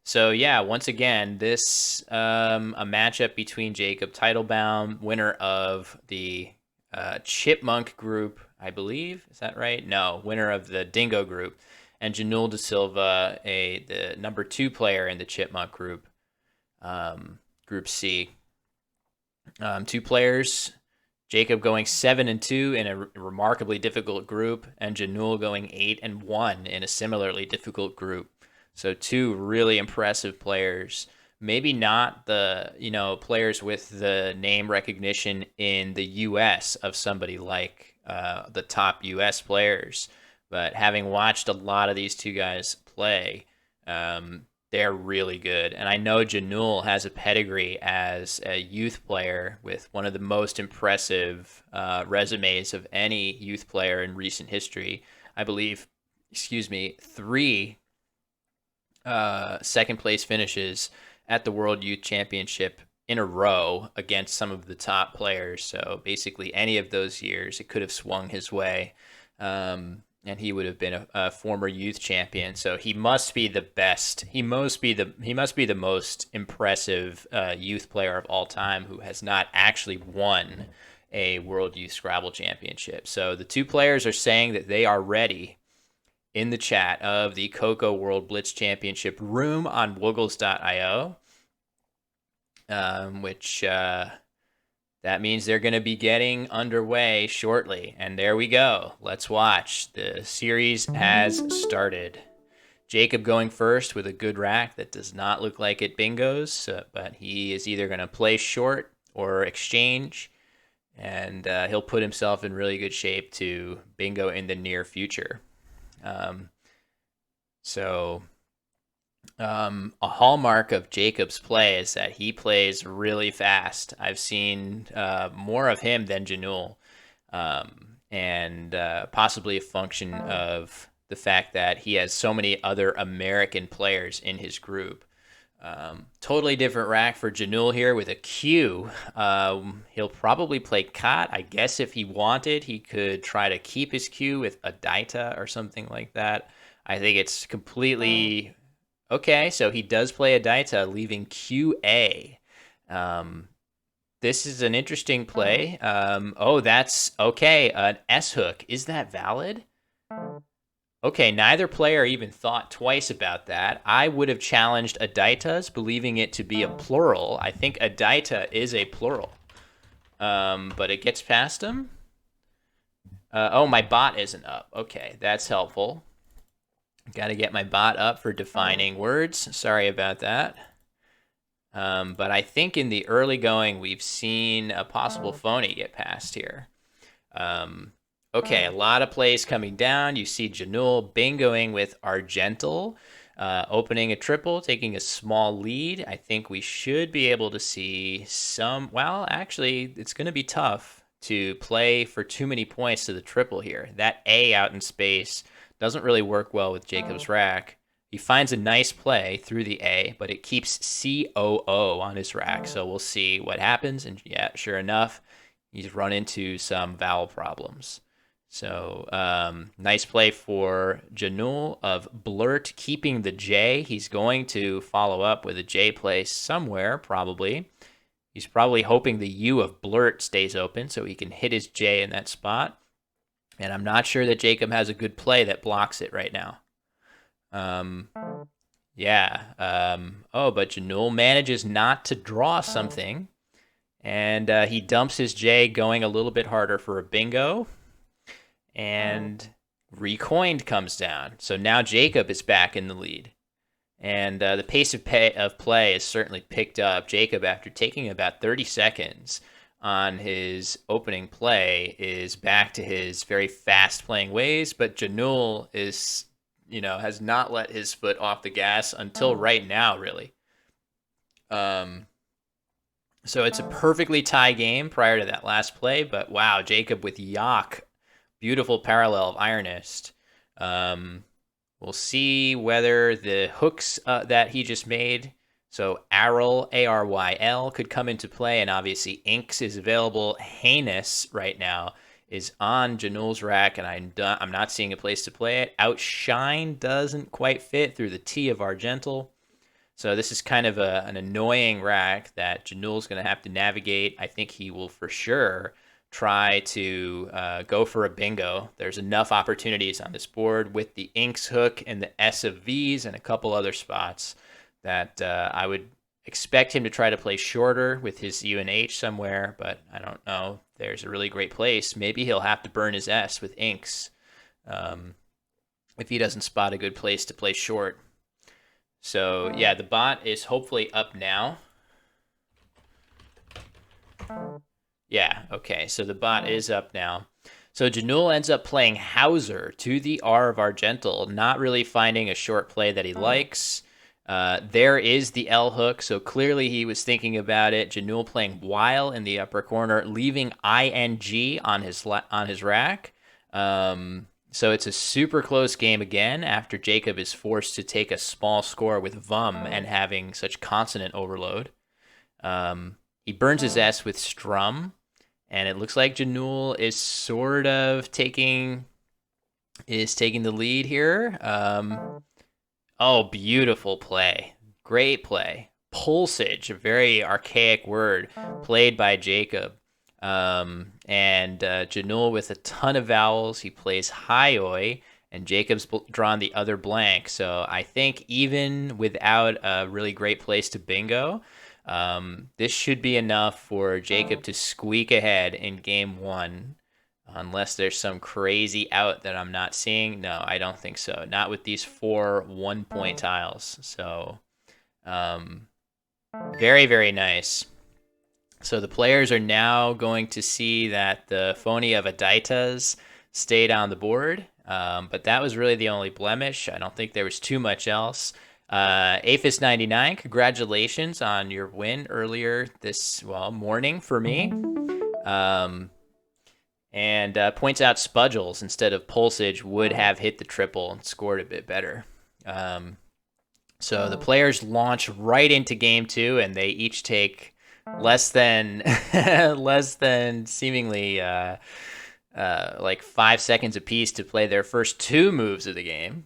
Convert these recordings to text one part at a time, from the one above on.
So yeah, once again, this a matchup between Jakob Teitelbaum, winner of the Chipmunk group, I believe. Is that right? No, winner of the Dingo group, and Janul De Silva, the number 2 player in the Chipmunk group, Group C. Two players. Jakob going 7-2 in a remarkably difficult group, and Janul going 8-1 in a similarly difficult group. So two really impressive players. Maybe not the players with the name recognition in the U.S. of somebody like the top U.S. players, but having watched a lot of these two guys play, they're really good. And I know Janul has a pedigree as a youth player with one of the most impressive resumes of any youth player in recent history. I believe, three second place finishes at the World Youth Championship in a row against some of the top players. So basically, any of those years, it could have swung his way. And he would have been a former youth champion. So he must be the best. He must be the most impressive youth player of all time who has not actually won a World Youth Scrabble Championship. So the two players are saying that they are ready in the chat of the Coco World Blitz Championship room on Woogles.io, which that means they're going to be getting underway shortly. And there we go. Let's watch. The series has started. Jakob going first with a good rack that does not look like it bingos, but he is either going to play short or exchange, and he'll put himself in really good shape to bingo in the near future. A hallmark of Jakob's play is that he plays really fast. I've seen more of him than Janul, and possibly a function of the fact that he has so many other American players in his group. Totally different rack for Janul here with a Q. He'll probably play Cot. I guess if he wanted, he could try to keep his Q with a Daita or something like that. I think it's completely okay. So he does play a Daita, leaving QA. This is an interesting play. That's okay. An S hook. Is that valid? Okay, neither player even thought twice about that. I would have challenged Adaitas, believing it to be a plural. I think Adaita is a plural. But it gets past him. My bot isn't up. Okay, that's helpful. Got to get my bot up for defining words. Sorry about that. But I think in the early going, we've seen a possible phony get past here. Okay, a lot of plays coming down. You see Janul bingoing with Argental, opening a triple, taking a small lead. I think we should be able to see some. Well, actually, it's going to be tough to play for too many points to the triple here. That A out in space doesn't really work well with Jakob's rack. He finds a nice play through the A, but it keeps COO on his rack. So we'll see what happens. And yeah, sure enough, he's run into some vowel problems. So nice play for Janul of Blurt, keeping the J. He's going to follow up with a J play somewhere, probably. He's probably hoping the U of Blurt stays open so he can hit his J in that spot. And I'm not sure that Jakob has a good play that blocks it right now. But Janul manages not to draw something. And he dumps his J, going a little bit harder for a bingo. And recoined comes down. So now Jakob is back in the lead. And the pace of play is certainly picked up. Jakob, after taking about 30 seconds on his opening play, is back to his very fast playing ways. But Janul has not let his foot off the gas until right now, really. So it's a perfectly tie game prior to that last play. But wow, Jakob with Yak. Beautiful parallel of Ironist. We'll see whether the hooks that he just made, so Aryl, A-R-Y-L, could come into play, and obviously Inks is available. Heinous right now is on Janul's rack, and I'm not seeing a place to play it. Outshine doesn't quite fit through the T of Argental. So this is kind of an annoying rack that Janul's going to have to navigate. I think he will for sure try to go for a bingo. There's enough opportunities on this board with the Inks hook and the S of V's and a couple other spots that I would expect him to try to play shorter with his U and H somewhere, but I don't know. There's a really great place. Maybe he'll have to burn his S with Inks if he doesn't spot a good place to play short. So yeah, the bot is hopefully up now. Yeah, okay, so the bot is up now. So Janul ends up playing Hauser to the R of Argental, not really finding a short play that he likes. There is the L hook, so clearly he was thinking about it. Janul playing While in the upper corner, leaving ING on his rack. So it's a super close game again after Jakob is forced to take a small score with VUM and having such consonant overload. He burns his S with Strum, and it looks like Janul is sort of taking the lead here. Oh, beautiful play. Great play. Pulsage, a very archaic word, played by Jakob. And Janul with a ton of vowels. He plays Hioi, and Jacob's drawn the other blank. So I think even without a really great place to bingo, this should be enough for Jakob to squeak ahead in game one, unless there's some crazy out that I'm not seeing. No, I don't think so. Not with these 4 1-point tiles. So very, very nice. So the players are now going to see that the phony of Adaitas stayed on the board, but that was really the only blemish. I don't think there was too much else. Aphis99, congratulations on your win earlier this morning for me. And points out Spudgels instead of Pulsage would have hit the triple and scored a bit better. So the players launch right into game two, and they each take less than seemingly like 5 seconds apiece to play their first 2 moves of the game.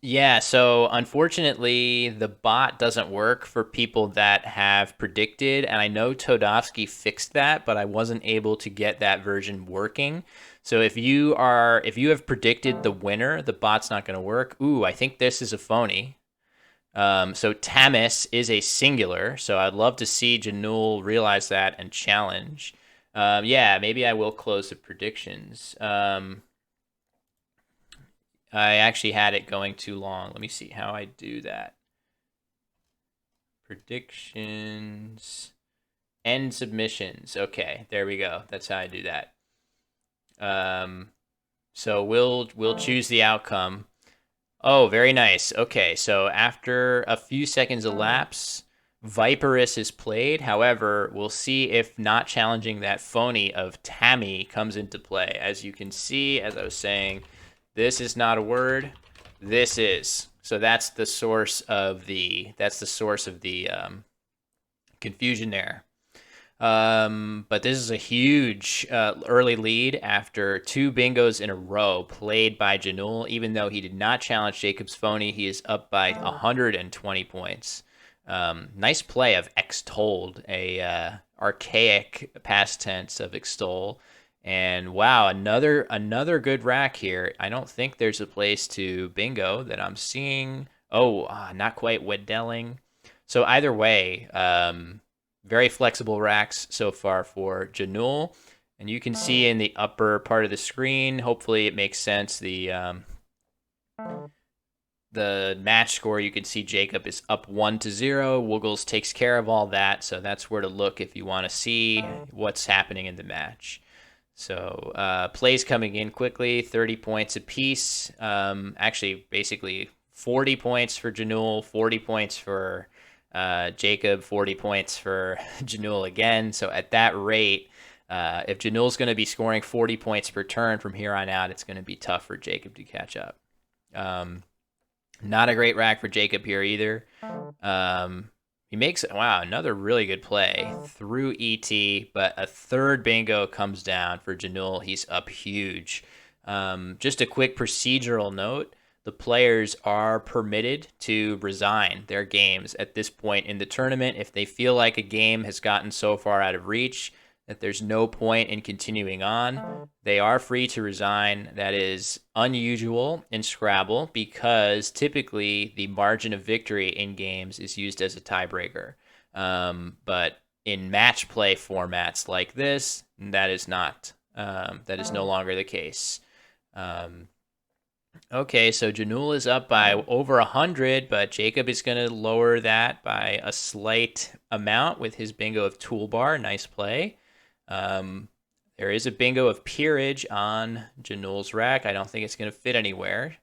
Yeah, so unfortunately, the bot doesn't work for people that have predicted, and I know Todovsky fixed that, but I wasn't able to get that version working. So if you have predicted the winner, the bot's not going to work. Ooh, I think this is a phony. So Tamis is a singular, so I'd love to see Janul realize that and challenge. Yeah, maybe I will close the predictions. I actually had it going too long. Let me see how I do that. Predictions. End submissions. Okay, there we go. That's how I do that. So we'll choose the outcome. Oh, very nice. Okay, so after a few seconds elapse, Viperus is played. However, we'll see if not challenging that phony of Tammy comes into play. As you can see, as I was saying, this is not a word. This is. So that's the source of the confusion there. But this is a huge early lead after 2 bingos in a row played by Janul. Even though he did not challenge Jacob's phony, he is up by 120 points. Nice play of extolled, a archaic past tense of extol. And wow, another good rack here. I don't think there's a place to bingo that I'm seeing. Oh, not quite Weddelling. So either way, very flexible racks so far for Janul. And you can see in the upper part of the screen, hopefully it makes sense, the match score, you can see Jakob is up 1-0. Woogles takes care of all that, so that's where to look if you want to see what's happening in the match. So plays coming in quickly, 30 points apiece. Actually, basically 40 points for Janul, 40 points for Jakob, 40 points for Janul again. So at that rate, if Janul's going to be scoring 40 points per turn from here on out, it's going to be tough for Jakob to catch up. Not a great rack for Jakob here either. He makes, wow, another really good play through ET, but a third bingo comes down for Janul. He's up huge. Just a quick procedural note. the players are permitted to resign their games at this point in the tournament. If they feel like a game has gotten so far out of reach that there's no point in continuing on, they are free to resign. That is unusual in Scrabble because typically the margin of victory in games is used as a tiebreaker. But in match play formats like this, that is not. That is no longer the case. Okay, so Janul is up by over 100, but Jakob is going to lower that by a slight amount with his bingo of toolbar. Nice play. There is a bingo of peerage on Janul's rack. I don't think it's going to fit anywhere.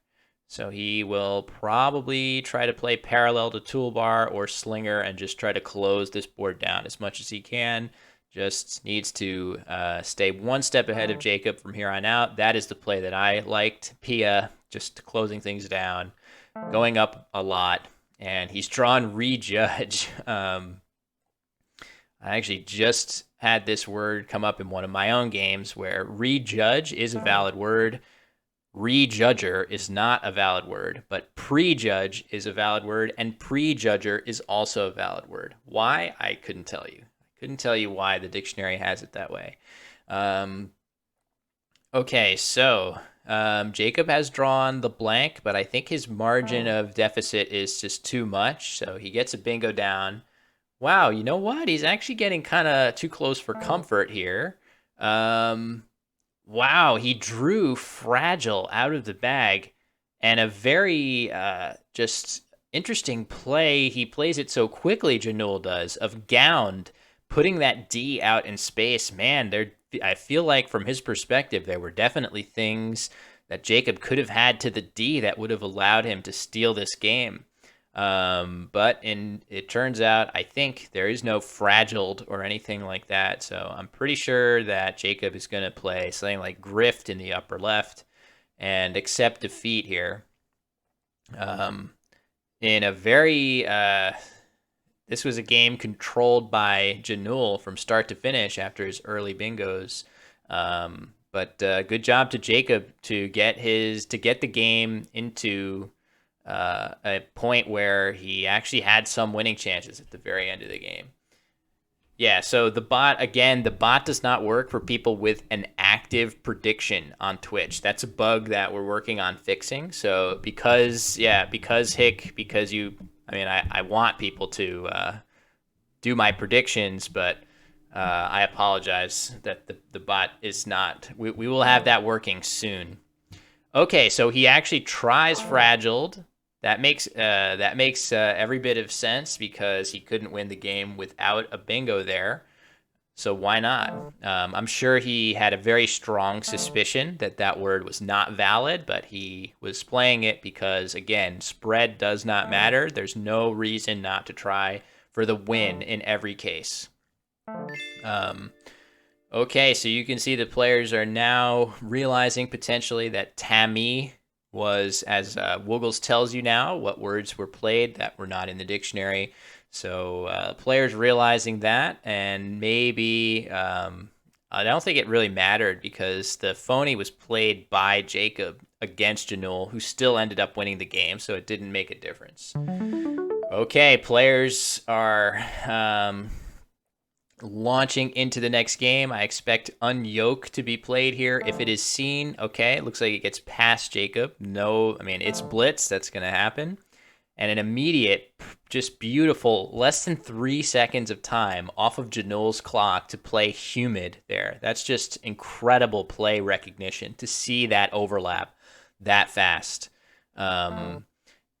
So he will probably try to play parallel to toolbar or slinger and just try to close this board down as much as he can. Just needs to stay one step ahead of Jakob from here on out. That is the play that I liked. Pia just closing things down, going up a lot, and he's drawn rejudge. I actually just had this word come up in one of my own games where rejudge is a valid word. Rejudger is not a valid word, but prejudge is a valid word, and prejudger is also a valid word. Why? I couldn't tell you. Couldn't tell you why the dictionary has it that way. Okay, so Jakob has drawn the blank, but I think his margin of deficit is just too much, so he gets a bingo down. Wow, you know what? He's actually getting kind of too close for comfort here. Wow, he drew fragile out of the bag, and a very just interesting play. He plays it so quickly, Janul does, of gowned, putting that D out in space. Man, I feel like from his perspective, there were definitely things that Jakob could have had to the D that would have allowed him to steal this game. But it turns out, I think there is no fragiled or anything like that. So I'm pretty sure that Jakob is going to play something like Grift in the upper left and accept defeat here. In a very, this was a game controlled by Janul from start to finish after his early bingos. But good job to Jakob to get the game into a point where he actually had some winning chances at the very end of the game. Yeah, so the bot does not work for people with an active prediction on Twitch. That's a bug that we're working on fixing. So I want people to do my predictions, but I apologize that the bot is not. We will have that working soon. Okay, so he actually tries fragiled. That makes every bit of sense because he couldn't win the game without a bingo there. So why not? I'm sure he had a very strong suspicion that word was not valid, but he was playing it because, again, spread does not matter. There's no reason not to try for the win in every case. Okay, so you can see the players are now realizing potentially that Tammy was, as Woogles tells you now, what words were played that were not in the dictionary. So players realizing that, and maybe I don't think it really mattered because the phony was played by Jakob against Janul, who still ended up winning the game, so it didn't make a difference. Okay, players are launching into the next game. I expect Unyoke to be played here. If it is seen, okay, it looks like it gets past Jakob. No, I mean, it's Blitz. That's going to happen. And an immediate, just beautiful, less than 3 seconds of time off of Janul's clock to play Humid there. That's just incredible play recognition to see that overlap that fast.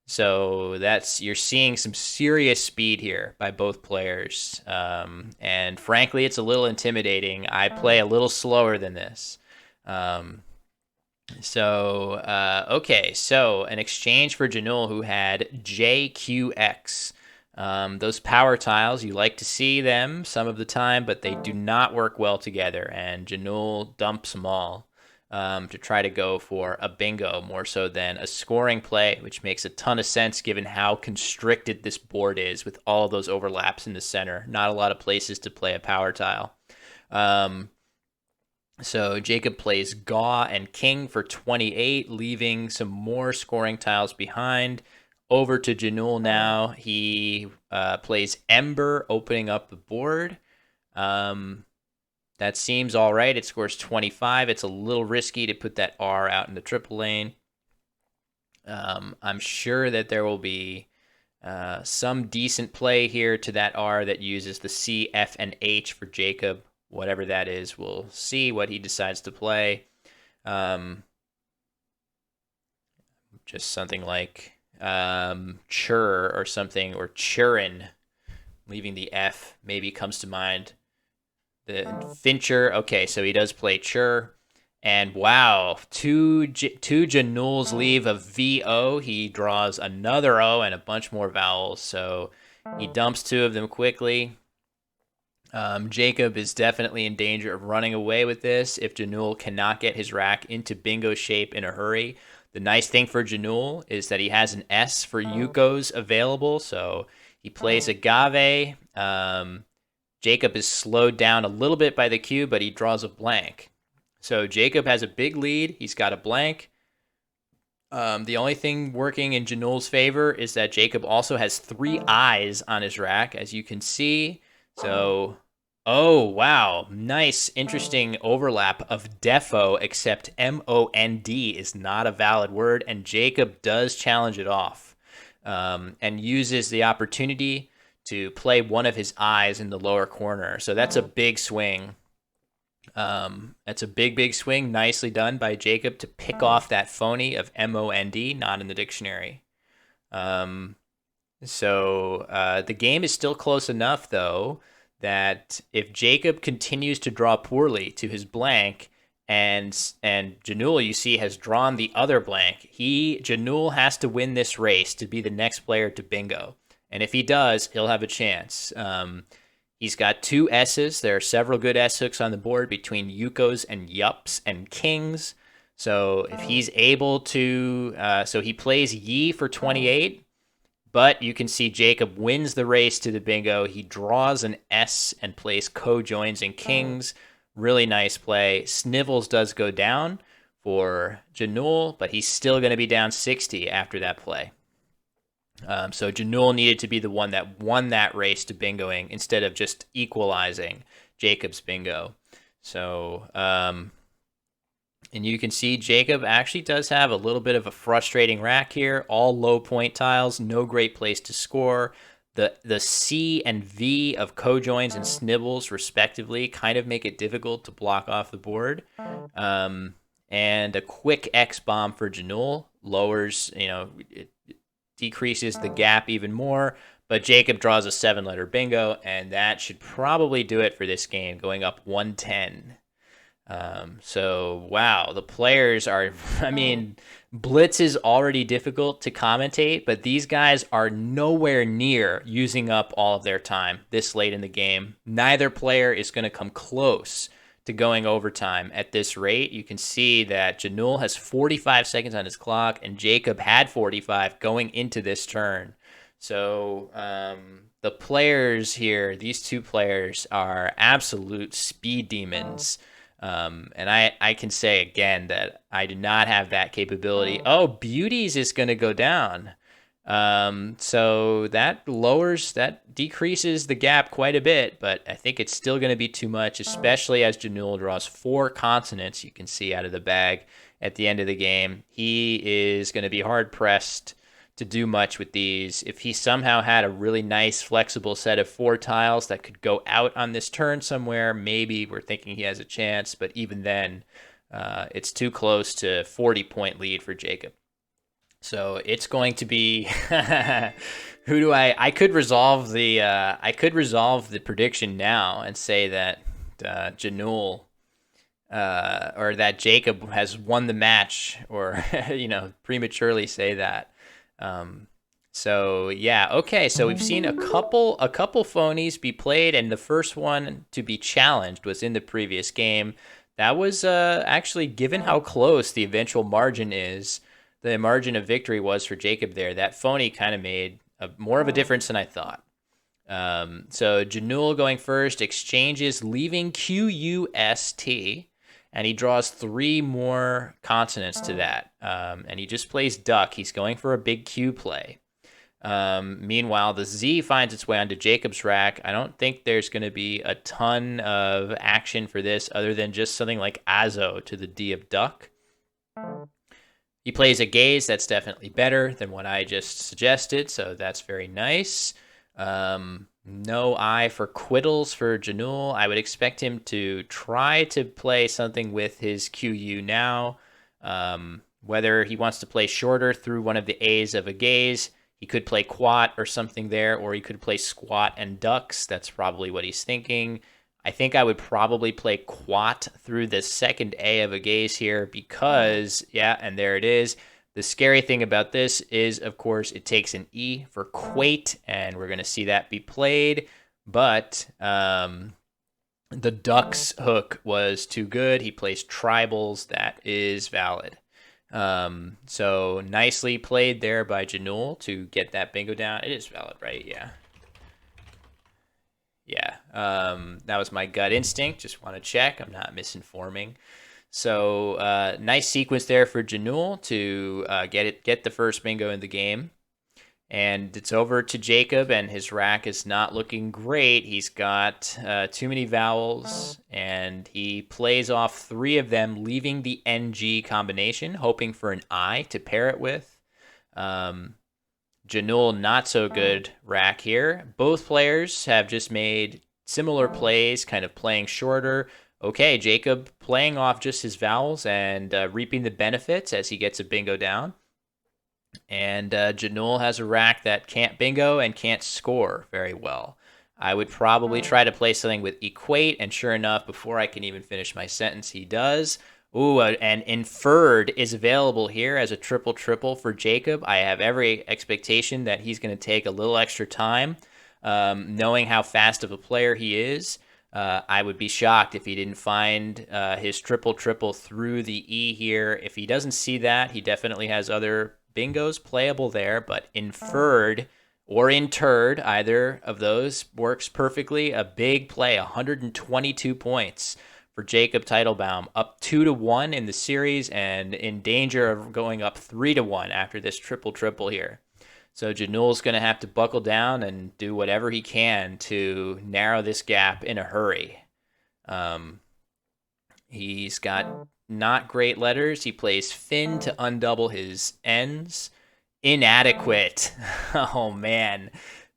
So you're seeing some serious speed here by both players. And frankly, it's a little intimidating. I play a little slower than this. Okay, so an exchange for Janul, who had JQX. Those power tiles, you like to see them some of the time, but they do not work well together, and Janul dumps them all to try to go for a bingo more so than a scoring play, which makes a ton of sense given how constricted this board is with all those overlaps in the center. Not a lot of places to play a power tile. So Jakob plays Gaw and King for 28, leaving some more scoring tiles behind. Over to Janul now. He plays Ember, opening up the board. That seems all right. It scores 25. It's a little risky to put that R out in the triple lane. I'm sure that there will be some decent play here to that R that uses the C, F, and H for Jakob. Whatever that is, we'll see what he decides to play. Just something like Chur or something, or Churin, leaving the F maybe comes to mind. The Fincher, okay, so he does play Chur. And wow, two Januls leave a VO. He draws another O and a bunch more vowels. So he dumps two of them quickly. Jakob is definitely in danger of running away with this if Janul cannot get his rack into bingo shape in a hurry. The nice thing for Janul is that he has an S for Yukos available. So he plays Agave. Jakob is slowed down a little bit by the cue, but he draws a blank. So Jakob has a big lead. He's got a blank. The only thing working in Janul's favor is that Jakob also has 3 eyes on his rack, as you can see. So, oh, wow. Nice, interesting overlap of defo, except M-O-N-D is not a valid word, and Jakob does challenge it off and uses the opportunity to play one of his eyes in the lower corner. So that's a big swing. That's a big swing. Nicely done by Jakob to pick off that phony of M-O-N-D, not in the dictionary. So the game is still close enough, though, that if Jakob continues to draw poorly to his blank, and Janul, you see, has drawn the other blank, Janul has to win this race to be the next player to bingo. And if he does, he'll have a chance. He's got 2 S's. There are several good S hooks on the board between Yukos and Yups and Kings. So if he's able to, so he plays Yi for 28, but you can see Jakob wins the race to the bingo. He draws an S and plays co-joins and Kings. Really nice play. Snivels does go down for Janul, but he's still going to be down 60 after that play. So Janul needed to be the one that won that race to bingoing instead of just equalizing Jakob's bingo. So, and you can see Jakob actually does have a little bit of a frustrating rack here. All low point tiles, no great place to score. The C and V of cojoins and snibbles, respectively, kind of make it difficult to block off the board. And a quick X bomb for Janul lowers, it decreases the gap even more, but Jakob draws a 7-letter bingo, and that should probably do it for this game, going up 110. So, wow, the players are, Blitz is already difficult to commentate, but these guys are nowhere near using up all of their time this late in the game. Neither player is going to come close to going overtime at this rate. You can see that Janul has 45 seconds on his clock, and Jakob had 45 going into this turn. So the players here, these 2 players, are absolute speed demons. And I can say again that I do not have that capability. Oh, Beauties is going to go down. So that decreases the gap quite a bit, but I think it's still going to be too much, especially as Janul draws 4 consonants, you can see, out of the bag at the end of the game. He is going to be hard pressed to do much with these. If he somehow had a really nice flexible set of 4 tiles that could go out on this turn somewhere, maybe we're thinking he has a chance, but even then, it's too close to 40-point lead for Jakob. So it's going to be who do I could resolve the prediction now and say that Janul or that Jakob has won the match, or prematurely say that. So yeah, okay. So we've seen a couple phonies be played, and the first one to be challenged was in the previous game. That was actually, given how close the eventual margin is, the margin of victory was for Jakob there. That phony kind of made more of a difference than I thought. So Janul going first, exchanges, leaving QUST, and he draws 3 more consonants to that. And he just plays duck. He's going for a big Q play. Meanwhile, the Z finds its way onto Jacob's rack. I don't think there's going to be a ton of action for this other than just something like Azo to the D of duck. He plays a gaze. That's definitely better than what I just suggested, so that's very nice. No I for quittles for Janul. I would expect him to try to play something with his QU now. Whether he wants to play shorter through one of the A's of a gaze, he could play quat or something there, or he could play squat and ducks. That's probably what he's thinking. I think I would probably play quat through the second A of a gaze here because, yeah, and there it is. The scary thing about this is, of course, it takes an E for quate, and we're going to see that be played. But the ducks hook was too good. He plays tribals. That is valid. So nicely played there by Janul to get that bingo down. It is valid, right? Yeah. Yeah. That was my gut instinct. Just want to check. I'm not misinforming. So nice sequence there for Janul to get the first bingo in the game. And it's over to Jakob, and his rack is not looking great. He's got too many vowels, and he plays off 3 of them, leaving the NG combination, hoping for an I to pair it with. Janul, not so good rack here. Both players have just made similar plays, kind of playing shorter. Okay, Jakob playing off just his vowels and reaping the benefits as he gets a bingo down. And Janul has a rack that can't bingo and can't score very well. I would probably try to play something with equate, and sure enough, before I can even finish my sentence, he does. Ooh, and inferred is available here as a triple for Jakob. I have every expectation that he's going to take a little extra time, knowing how fast of a player he is. I would be shocked if he didn't find his triple through the E here. If he doesn't see that, he definitely has other bingos playable there, but inferred or interred, either of those works perfectly. A big play, 122 points for Jakob Teitelbaum, up 2-1 in the series and in danger of going up 3-1 after this triple here. So Janul's going to have to buckle down and do whatever he can to narrow this gap in a hurry. He's got not great letters. He plays fin to undouble his N's. Inadequate. Oh, man.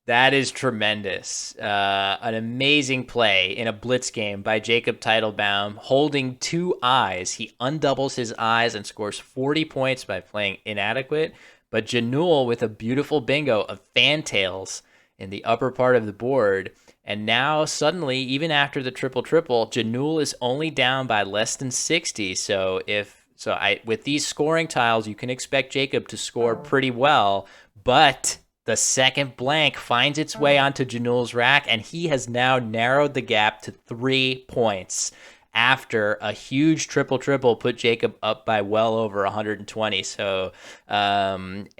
That is tremendous. An amazing play in a blitz game by Jakob Teitelbaum, holding 2 I's. He undoubles his I's and scores 40 points by playing inadequate. But Janul with a beautiful bingo of fantails in the upper part of the board. And now suddenly, even after the triple, Janul is only down by less than 60. So with these scoring tiles, you can expect Jakob to score pretty well. But the second blank finds its way onto Janul's rack, and he has now narrowed the gap to 3 points after a huge triple put Jakob up by well over 120. So Adjins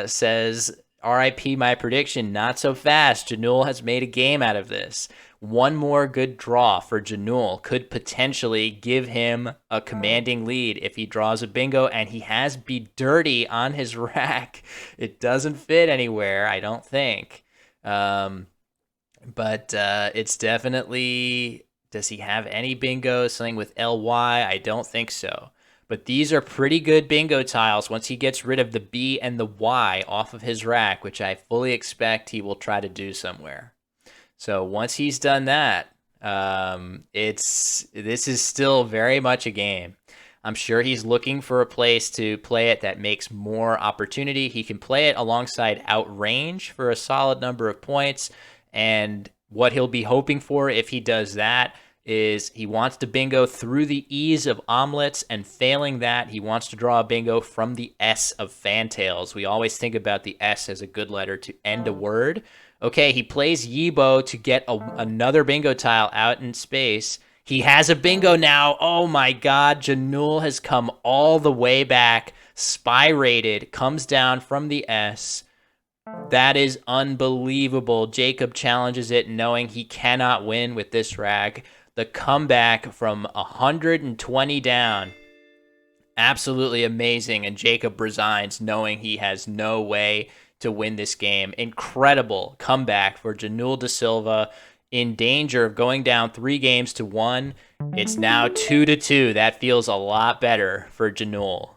says, RIP my prediction, not so fast. Janul has made a game out of this. One more good draw for Janul could potentially give him a commanding lead if he draws a bingo, and he has Be Dirty on his rack. It doesn't fit anywhere, I don't think. But it's definitely, does he have any bingos? Something with LY? I don't think so. But these are pretty good bingo tiles once he gets rid of the B and the Y off of his rack, which I fully expect he will try to do somewhere. So once he's done that, this is still very much a game. I'm sure he's looking for a place to play it that makes more opportunity. He can play it alongside Outrange for a solid number of points. And what he'll be hoping for if he does that is he wants to bingo through the E's of omelets, and failing that, he wants to draw a bingo from the S of fantails. We always think about the S as a good letter to end a word. Okay, he plays Yibo to get another bingo tile out in space. He has a bingo now. Oh my God, Janul has come all the way back. Spirated, comes down from the S. That is unbelievable. Jakob challenges it knowing he cannot win with this rack. the comeback from 120 down. Absolutely amazing. And Jakob resigns knowing he has no way to win this game. Incredible comeback for Janul De Silva, in danger of going down 3-1. It's now 2-2. That feels a lot better for Janul.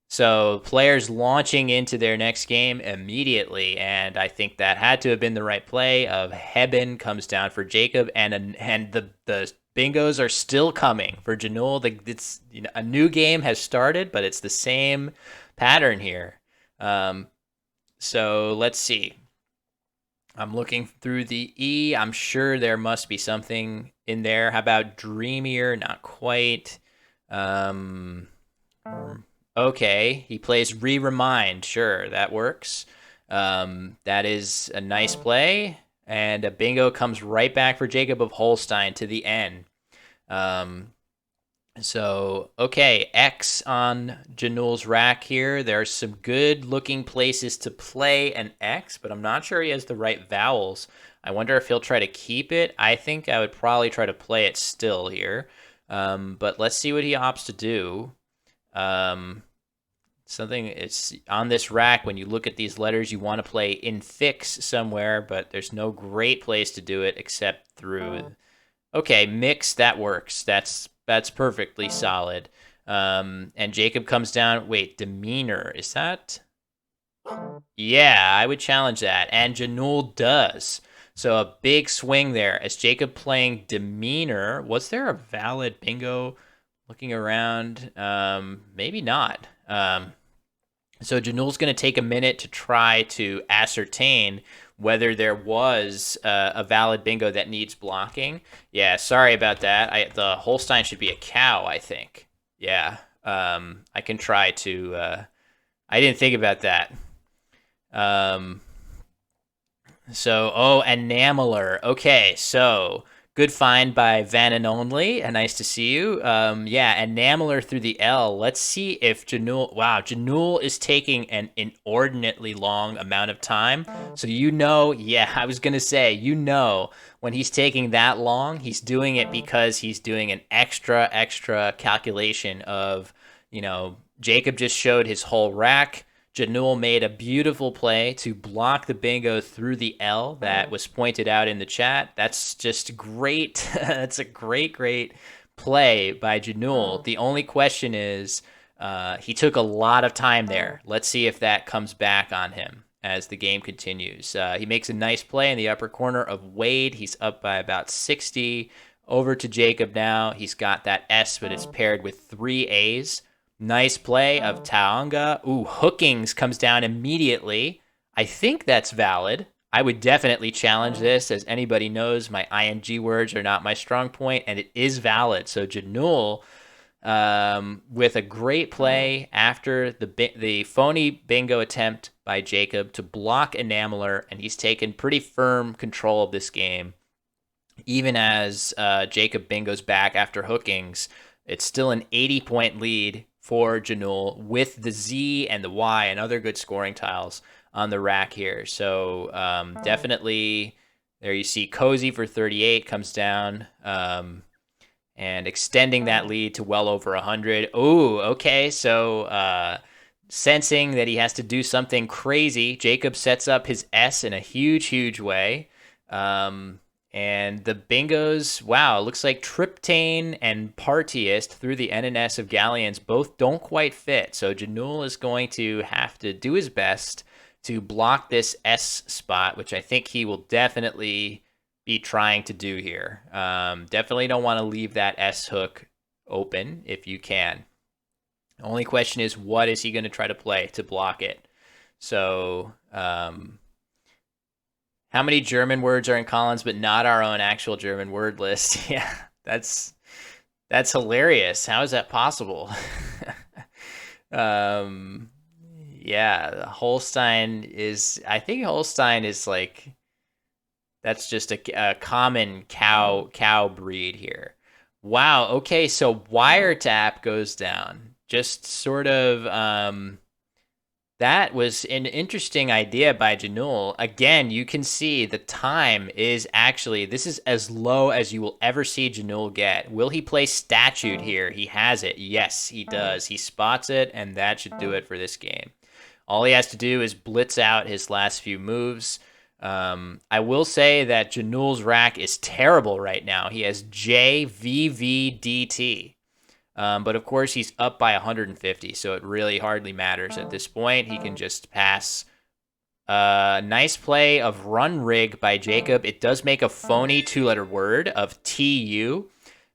So players launching into their next game immediately, and I think that had to have been the right play. Of Hebben comes down for Jakob, and the bingos are still coming for Janul. It's, a new game has started, but it's the same pattern here. So let's see. I'm looking through the E. I'm sure there must be something in there. How about Dreamier? Not quite. Okay, he plays Re-Remind. Sure, that works. That is a nice play. And a bingo comes right back for Jakob of Holstein to the N. So, okay, X on Janul's rack here. There's some good-looking places to play an X, but I'm not sure he has the right vowels. I wonder if he'll try to keep it. I think I would probably try to play it still here. But let's see what he opts to do. Something, it's on this rack. When you look at these letters, you want to play infix somewhere, but there's no great place to do it except through. Okay, mix, that works. That's perfectly solid. And Jakob comes down. Wait, demeanor, is that? Yeah, I would challenge that. And Janul does. So a big swing there as Jakob playing demeanor. Was there a valid bingo? Looking around, maybe not. So Janul's going to take a minute to try to ascertain whether there was a valid bingo that needs blocking. Yeah, sorry about that. The Holstein should be a cow, I think. Yeah, I can try to. I didn't think about that. Enameler. Okay, so good find by Van and Only. Nice to see you. Enameler through the L. Let's see if Janul. Wow, Janul is taking an inordinately long amount of time. So I was gonna say, when he's taking that long, he's doing it because he's doing an extra calculation of, Jakob just showed his whole rack. Janul made a beautiful play to block the bingo through the L that was pointed out in the chat. That's just great. That's a great play by Janul. The only question is, he took a lot of time there. Let's see if that comes back on him as the game continues. He makes a nice play in the upper corner of Wade. He's up by about 60. Over to Jakob now. He's got that S, but it's paired with 3 A's. Nice play of Taonga. Ooh, Hookings comes down immediately. I think that's valid. I would definitely challenge this. As anybody knows, my ing words are not my strong point, and it is valid. So Janul, with a great play after the phony bingo attempt by Jakob to block Enameler, and he's taken pretty firm control of this game. Even as Jakob bingoes back after Hookings, it's still an 80-point lead for Janul with the Z and the Y and other good scoring tiles on the rack here. So definitely there you see Cozy for 38 comes down and extending that lead to well over 100. Oh, okay. So sensing that he has to do something crazy, Jakob sets up his S in a huge way. And the bingos, wow, it looks like Triptane and Partiest through the N and S of Galleons both don't quite fit. So Janul is going to have to do his best to block this S spot, which I think he will definitely be trying to do here. Definitely don't want to leave that S hook open if you can. The only question is, what is he going to try to play to block it? So, how many German words are in Collins, but not our own actual German word list? Yeah, that's hilarious. How is that possible? Holstein is. I think Holstein is like. That's just a common cow breed here. Wow. Okay, so Wiretap goes down. Just sort of. That was an interesting idea by Janul. Again, you can see the time is actually, this is as low as you will ever see Janul get. Will he play Statute here? He has it. Yes, he does. He spots it, and that should do it for this game. All he has to do is blitz out his last few moves. I will say that Janul's rack is terrible right now. He has JVVDT. But of course, he's up by 150, so it really hardly matters at this point. He can just pass. Nice play of Run Rig by Jakob. It does make a phony two-letter word of TU.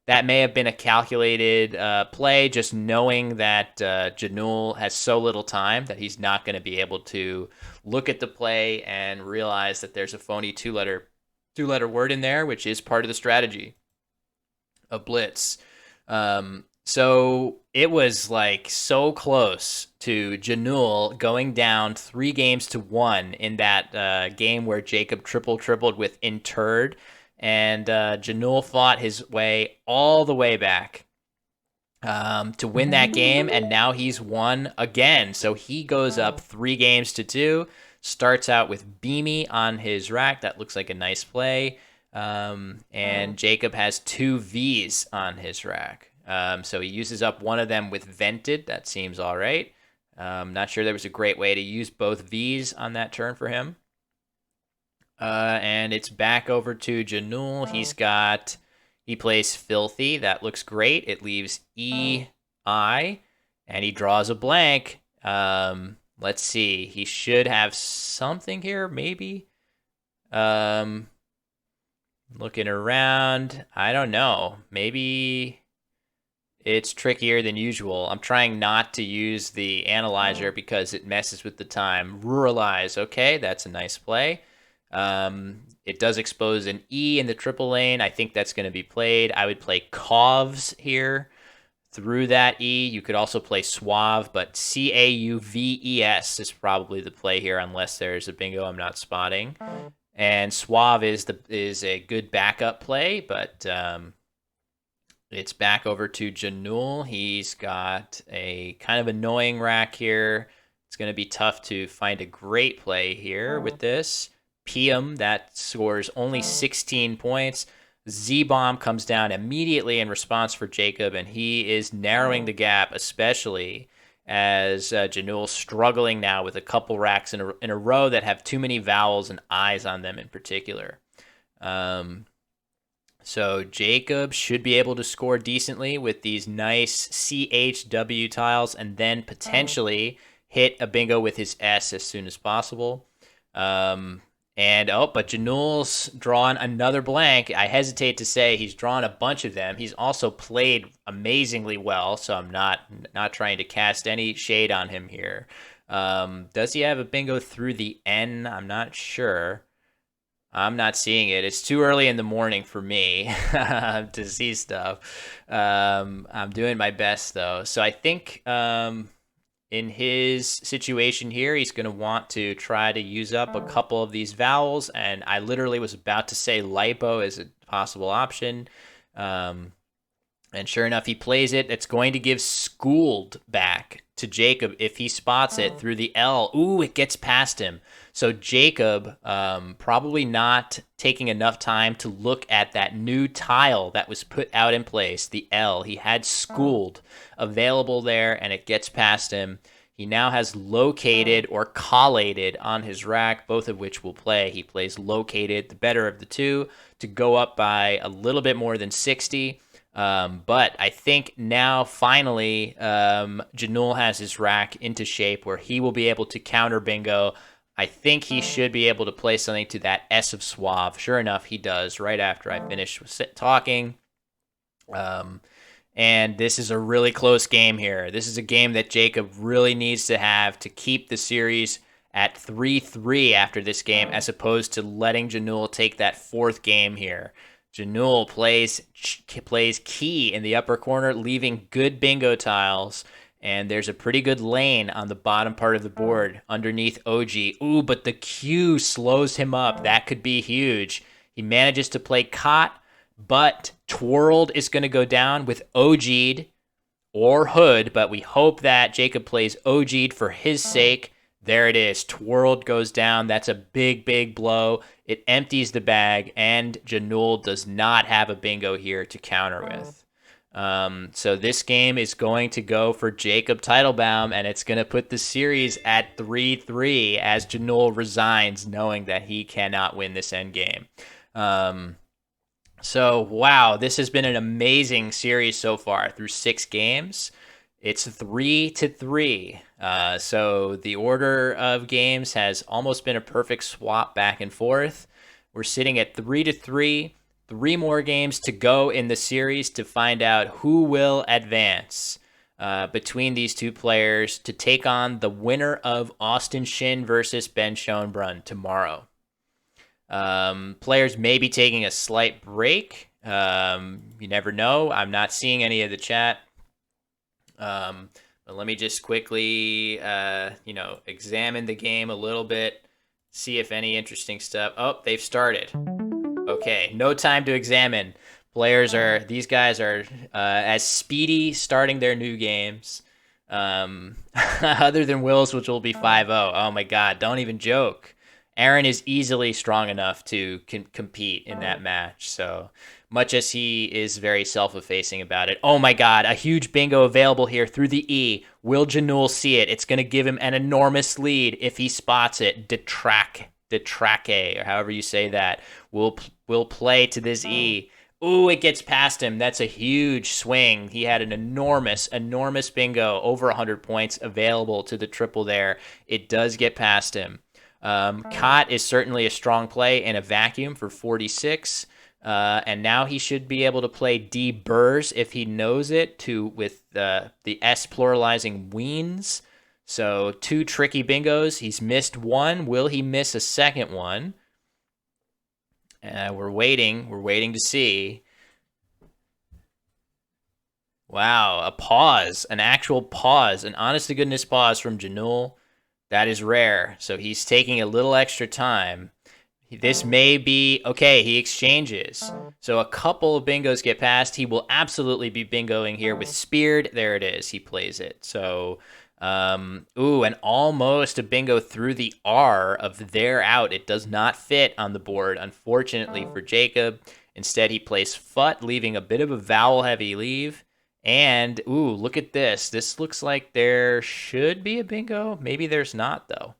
That may have been a calculated play, just knowing that Janul has so little time that he's not going to be able to look at the play and realize that there's a phony two-letter word in there, which is part of the strategy of Blitz. So it was like so close to Janul going down 3-1 in that game where Jakob tripled with Interred, and Janul fought his way all the way back to win that game, and now he's won again. So he goes up 3-2, starts out with Beamy on his rack. That looks like a nice play. And Jakob has 2 Vs on his rack. So he uses up one of them with Vented. That seems all right. Not sure there was a great way to use both Vs on that turn for him. And it's back over to Janul. He plays Filthy. That looks great. It leaves EI, and he draws a blank. Let's see. He should have something here, maybe. Looking around. I don't know. Maybe it's trickier than usual. I'm trying not to use the analyzer because it messes with the time. Ruralize. Okay, that's a nice play. It does expose an E in the triple lane. I think that's going to be played. I would play Covs here through that E. You could also play Suave, but Cauves is probably the play here unless there's a bingo I'm not spotting. And Suave is a good backup play, but it's back over to Janul. He's got a kind of annoying rack here. It's going to be tough to find a great play here with this. Pium, that scores only 16 points. Z-Bomb comes down immediately in response for Jakob, and he is narrowing the gap, especially as Janul's struggling now with a couple racks in a row that have too many vowels and eyes on them in particular. So Jakob should be able to score decently with these nice CHW tiles and then potentially hit a bingo with his S as soon as possible. But Janul's drawn another blank. I hesitate to say he's drawn a bunch of them. He's also played amazingly well, so I'm not trying to cast any shade on him here. Does he have a bingo through the N? I'm not sure. I'm not seeing it. It's too early in the morning for me to see stuff. I'm doing my best, though. So I think in his situation here, he's going to want to try to use up a couple of these vowels. And I literally was about to say lipo as a possible option. And sure enough, he plays it. It's going to give Schooled back to Jakob if he spots it through the L. Ooh, it gets past him. So Jakob probably not taking enough time to look at that new tile that was put out in place, the L. He had Schooled available there, and it gets past him. He now has Located or Collated on his rack, both of which will play. He plays Located, the better of the two, to go up by a little bit more than 60. But I think now finally Janul has his rack into shape where he will be able to counter bingo. I think he should be able to play something to that S of Suave. Sure enough, he does right after I finish talking. And this is a really close game here. This is a game that Jakob really needs to have to keep the series at 3-3 after this game, as opposed to letting Janul take that fourth game here. Janul plays key in the upper corner, leaving good bingo tiles. And there's a pretty good lane on the bottom part of the board underneath OG. Ooh, but the Q slows him up. That could be huge. He manages to play Cot, but Twirled is going to go down with OG'd or Hood. But we hope that Jakob plays OG'd for his sake. There it is. Twirled goes down. That's a big, big blow. It empties the bag, and Janul does not have a bingo here to counter with. So this game is going to go for Jakob Teitelbaum, and it's going to put the series at 3-3 as Janul resigns, knowing that he cannot win this end game. So, wow, this has been an amazing series so far through 6 games. It's 3-3. So the order of games has almost been a perfect swap back and forth. We're sitting at 3-3. 3 more games to go in the series to find out who will advance between these two players to take on the winner of Austin Shin versus Ben Schoenbrunn tomorrow. Players may be taking a slight break. You never know. I'm not seeing any of the chat. But let me just quickly, examine the game a little bit, see if any interesting stuff. Oh, they've started. Okay, no time to examine. These guys are as speedy starting their new games. Other than Will's, which will be 5-0. Oh my God, don't even joke. Aaron is easily strong enough to compete in that match, so much as he is very self-effacing about it. Oh my God, a huge bingo available here through the E. Will Janul see it? It's going to give him an enormous lead if he spots it. Detrake, or however you say that, will play to this E. Ooh, it gets past him. That's a huge swing. He had an enormous bingo, over 100 points available to the triple there. It does get past him. Cot is certainly a strong play in a vacuum for 46. And now he should be able to play D Burrs if he knows it with the S pluralizing weens. So 2 tricky bingos. He's missed one. Will he miss a second one? We're waiting. We're waiting to see. Wow, a pause, an actual pause, an honest-to-goodness pause from Janul. That is rare. So he's taking a little extra time. This may be, okay, he exchanges. So a couple of bingos get past. He will absolutely be bingoing here with Speared. There it is. He plays it. So, and almost a bingo through the R of their out. It does not fit on the board, unfortunately for Jakob. Instead, he plays Fut, leaving a bit of a vowel-heavy leave. And, look at this. This looks like there should be a bingo. Maybe there's not, though.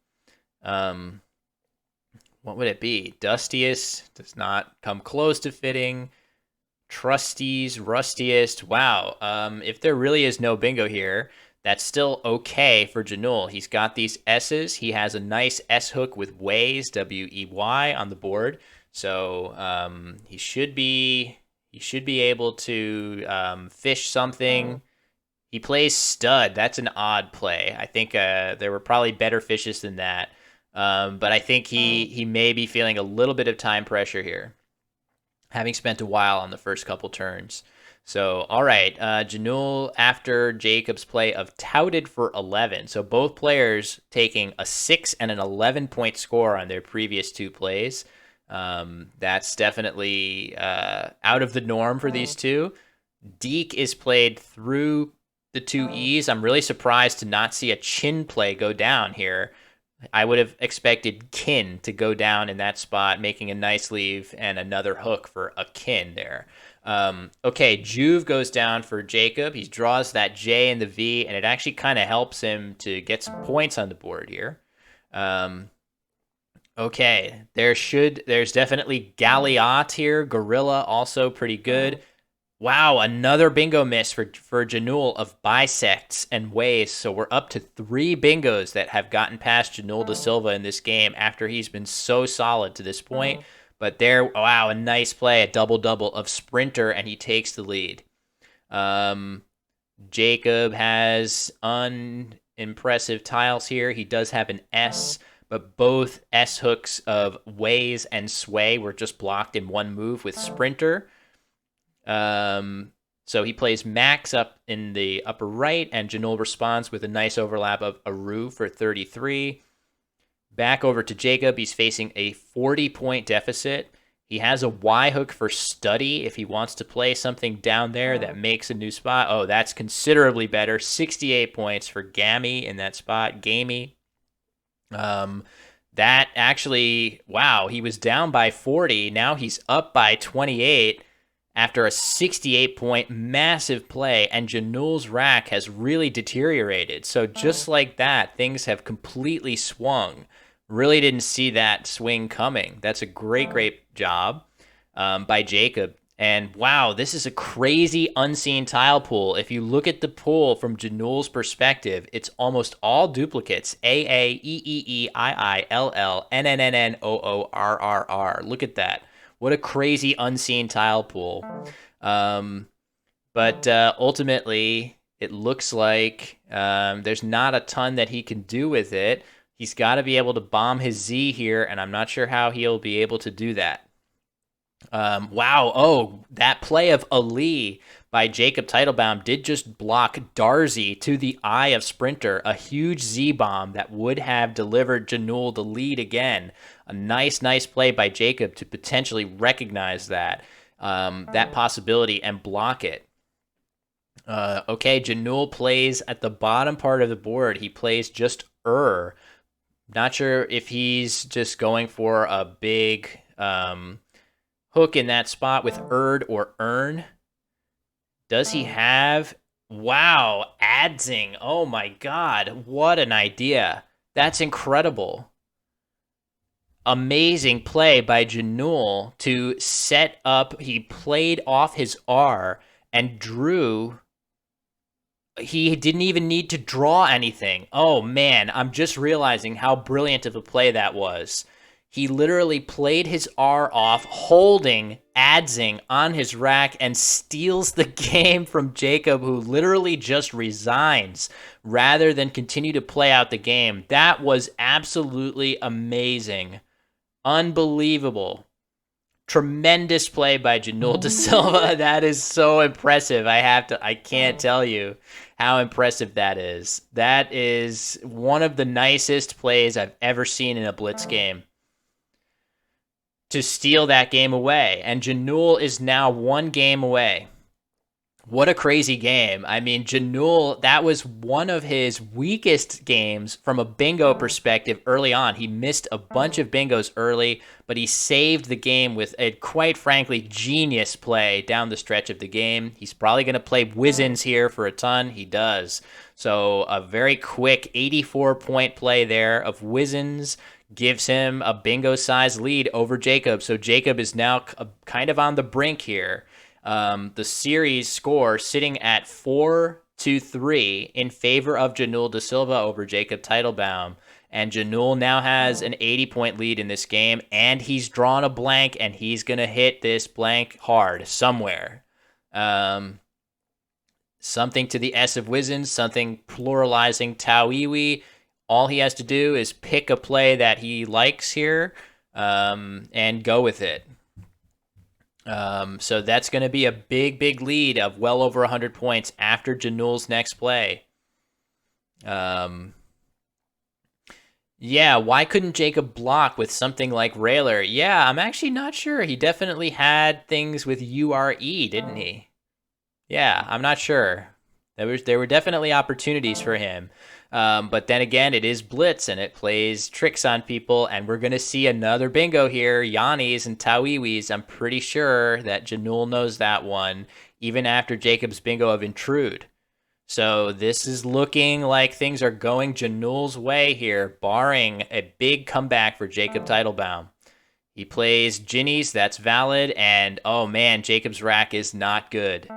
What would it be? Dustiest does not come close to fitting. Trustees, rustiest. Wow. If there really is no bingo here, that's still okay for Janul. He's got these S's. He has a nice S hook with Ways, W-E-Y, on the board. So he should be able to fish something. He plays stud. That's an odd play. I think there were probably better fishes than that. But I think he may be feeling a little bit of time pressure here, having spent a while on the first couple turns. So, all right, Janul after Jacob's play of touted for 11. So both players taking a 6 and an 11-point score on their previous 2 plays. That's definitely out of the norm for these two. Deke is played through the 2 E's. I'm really surprised to not see a chin play go down here. I would have expected kin to go down in that spot, making a nice leave and another hook for a kin there. Okay, Juve goes down for Jakob. He draws that J and the V, and it actually kind of helps him to get some points on the board here. Okay, there's definitely Galliot here. Gorilla also pretty good. Wow, another bingo miss for Janul of bisects and ways. So we're up to 3 bingos that have gotten past Janul De Silva in this game after he's been so solid to this point. But wow, a nice play, a double-double of Sprinter, and he takes the lead. Jakob has unimpressive tiles here. He does have an S, but both S hooks of Ways and Sway were just blocked in one move with Sprinter. So he plays Max up in the upper right, and Janul responds with a nice overlap of Aru for 33. Back over to Jakob. He's facing a 40-point deficit. He has a Y hook for study if he wants to play something down there that makes a new spot. Oh, that's considerably better. 68 points for Gammy in that spot. Gamey. Um, that actually, wow, he was down by 40. Now he's up by 28 after a 68-point massive play, and Janul's rack has really deteriorated. So just like that, things have completely swung. Really didn't see that swing coming. That's a great job by Jakob. And wow, this is a crazy unseen tile pool. If you look at the pool from Janul's perspective, it's almost all duplicates. AAEEIILL NNNNOORRR. Look at that. What a crazy unseen tile pool. But ultimately, it looks like there's not a ton that he can do with it. He's got to be able to bomb his Z here, and I'm not sure how he'll be able to do that. Wow. Oh, that play of Ali by Jakob Teitelbaum did just block Darzy to the eye of Sprinter, a huge Z-bomb that would have delivered Janul the lead again. A nice play by Jakob to potentially recognize that possibility and block it. Okay, Janul plays at the bottom part of the board. He plays just Not sure if he's just going for a big hook in that spot with Erd or Earn. Does he have... Wow, Adzing. Oh my god, what an idea. That's incredible. Amazing play by Janul to set up. He played off his R and drew... He didn't even need to draw anything. Oh man, I'm just realizing how brilliant of a play that was. He literally played his R off, holding Adzing on his rack, and steals the game from Jakob, who literally just resigns rather than continue to play out the game. That was absolutely amazing. Unbelievable. Tremendous play by Janul De Silva. That is so impressive. I can't tell you how impressive that is. That is one of the nicest plays I've ever seen in a Blitz game. To steal that game away. And Janul is now one game away. What a crazy game. I mean, Janul, that was one of his weakest games from a bingo perspective early on. He missed a bunch of bingos early, but he saved the game with a, quite frankly, genius play down the stretch of the game. He's probably going to play Wizzens here for a ton. He does. So a very quick 84-point play there of Wizzens gives him a bingo-sized lead over Jakob. So Jakob is now kind of on the brink here. The series score sitting at 4-3 in favor of Janul De Silva over Jakob Teitelbaum. And Janul now has an 80-point lead in this game, and he's drawn a blank, and he's going to hit this blank hard somewhere. Something to the S of Wizzens, something pluralizing Tawiwi. All he has to do is pick a play that he likes here and go with it. So that's going to be a big lead of well over 100 points after Janul's next play. Yeah, why couldn't Jakob block with something like Railer? Yeah, I'm actually not sure. He definitely had things with URE, didn't he? Yeah, I'm not sure. There were definitely opportunities for him. But then again, it is Blitz, and it plays tricks on people, and we're going to see another bingo here, Yanni's and Tawiwi's. I'm pretty sure that Janul knows that one, even after Jakob's bingo of Intrude. So this is looking like things are going Janul's way here, barring a big comeback for Jakob Teitelbaum. He plays Ginny's, that's valid, and oh man, Jakob's rack is not good.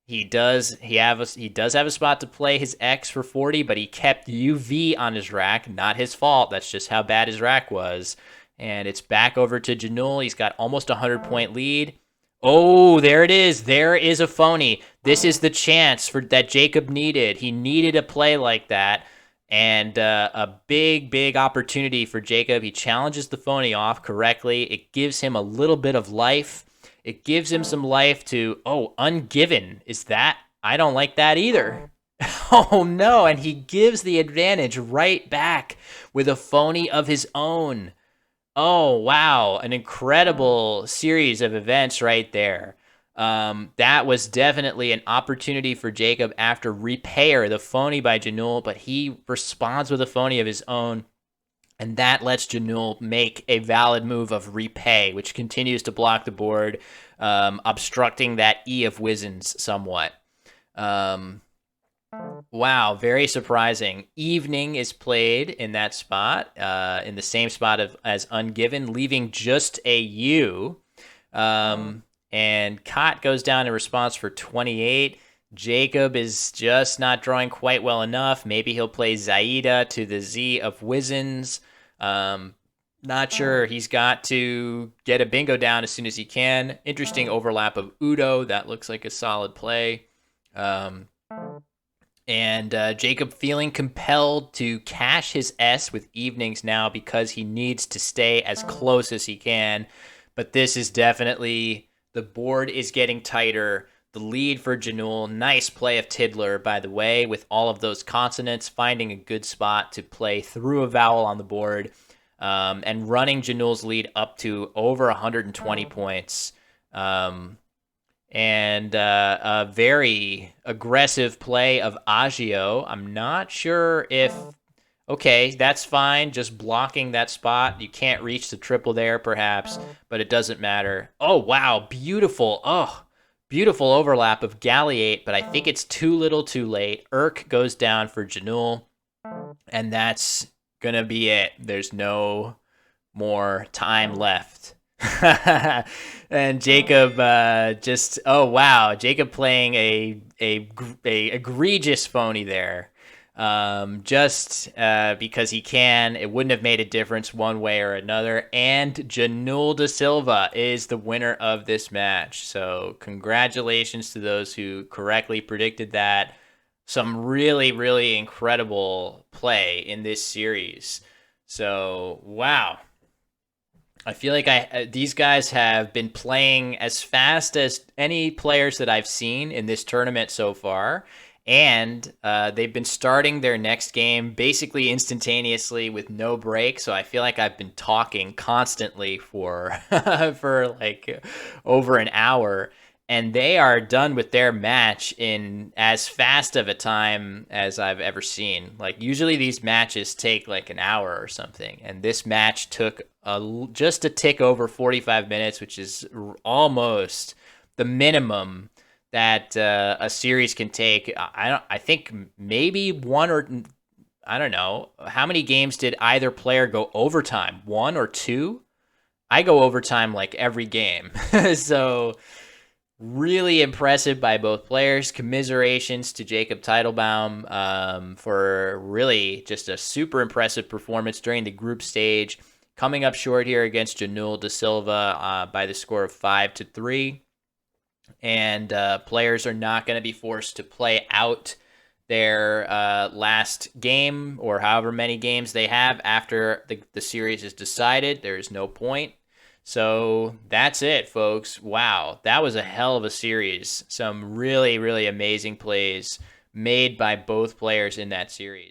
He does have a spot to play his X for 40, but he kept UV on his rack. Not his fault. That's just how bad his rack was. And it's back over to Janul. He's got almost a 100-point lead. Oh, there it is. There is a phony. This is the chance that Jakob needed. He needed a play like that. And a big opportunity for Jakob. He challenges the phony off correctly. It gives him a little bit of life. It gives him some life to, ungiven. Is that? I don't like that either. Oh, no. And he gives the advantage right back with a phony of his own. Oh, wow. An incredible series of events right there. That was definitely an opportunity for Jakob after repair the phony by Janul, but he responds with a phony of his own. And that lets Janul make a valid move of repay, which continues to block the board, obstructing that E of Wizens somewhat. Wow, very surprising. Evening is played in that spot, in the same spot as Ungiven, leaving just a U. And Kot goes down in response for 28. Jakob is just not drawing quite well enough. Maybe he'll play Zaida to the Z of Wizens. Not sure. He's got to get a bingo down as soon as he can. Interesting overlap of Udo. That looks like a solid play. And Jakob feeling compelled to cash his S with evenings now because he needs to stay as close as he can. But this is definitely, the board is getting tighter. The lead for Janul. Nice play of Tiddler, by the way, with all of those consonants, finding a good spot to play through a vowel on the board, and running Janul's lead up to over 120 points. And a very aggressive play of Agio. I'm not sure if... Okay, that's fine. Just blocking that spot. You can't reach the triple there, perhaps, but it doesn't matter. Oh, wow. Beautiful. Oh, beautiful overlap of Galliate, but I think it's too little too late. Urk goes down for Janul, and that's going to be it. There's no more time left. And Jakob just, oh, wow. Jakob playing a egregious phony there. Just because he can. It wouldn't have made a difference one way or another. And Janul De Silva is the winner of this match. So congratulations to those who correctly predicted that. Some really, really incredible play in this series. So, wow. I feel like these guys have been playing as fast as any players that I've seen in this tournament so far. And they've been starting their next game basically instantaneously with no break. So I feel like I've been talking constantly for like over an hour. And they are done with their match in as fast of a time as I've ever seen. Like usually these matches take like an hour or something. And this match took just a tick over 45 minutes, which is almost the minimum that a series can take. I think maybe one, or I don't know. How many games did either player go overtime? One or two? I go overtime like every game. So really impressive by both players. Commiserations to Jakob Teitelbaum for really just a super impressive performance during the group stage. Coming up short here against Janul De Silva by the score of 5-3. And players are not going to be forced to play out their last game or however many games they have after the series is decided. There is no point. So that's it, folks. Wow, that was a hell of a series. Some really, really amazing plays made by both players in that series.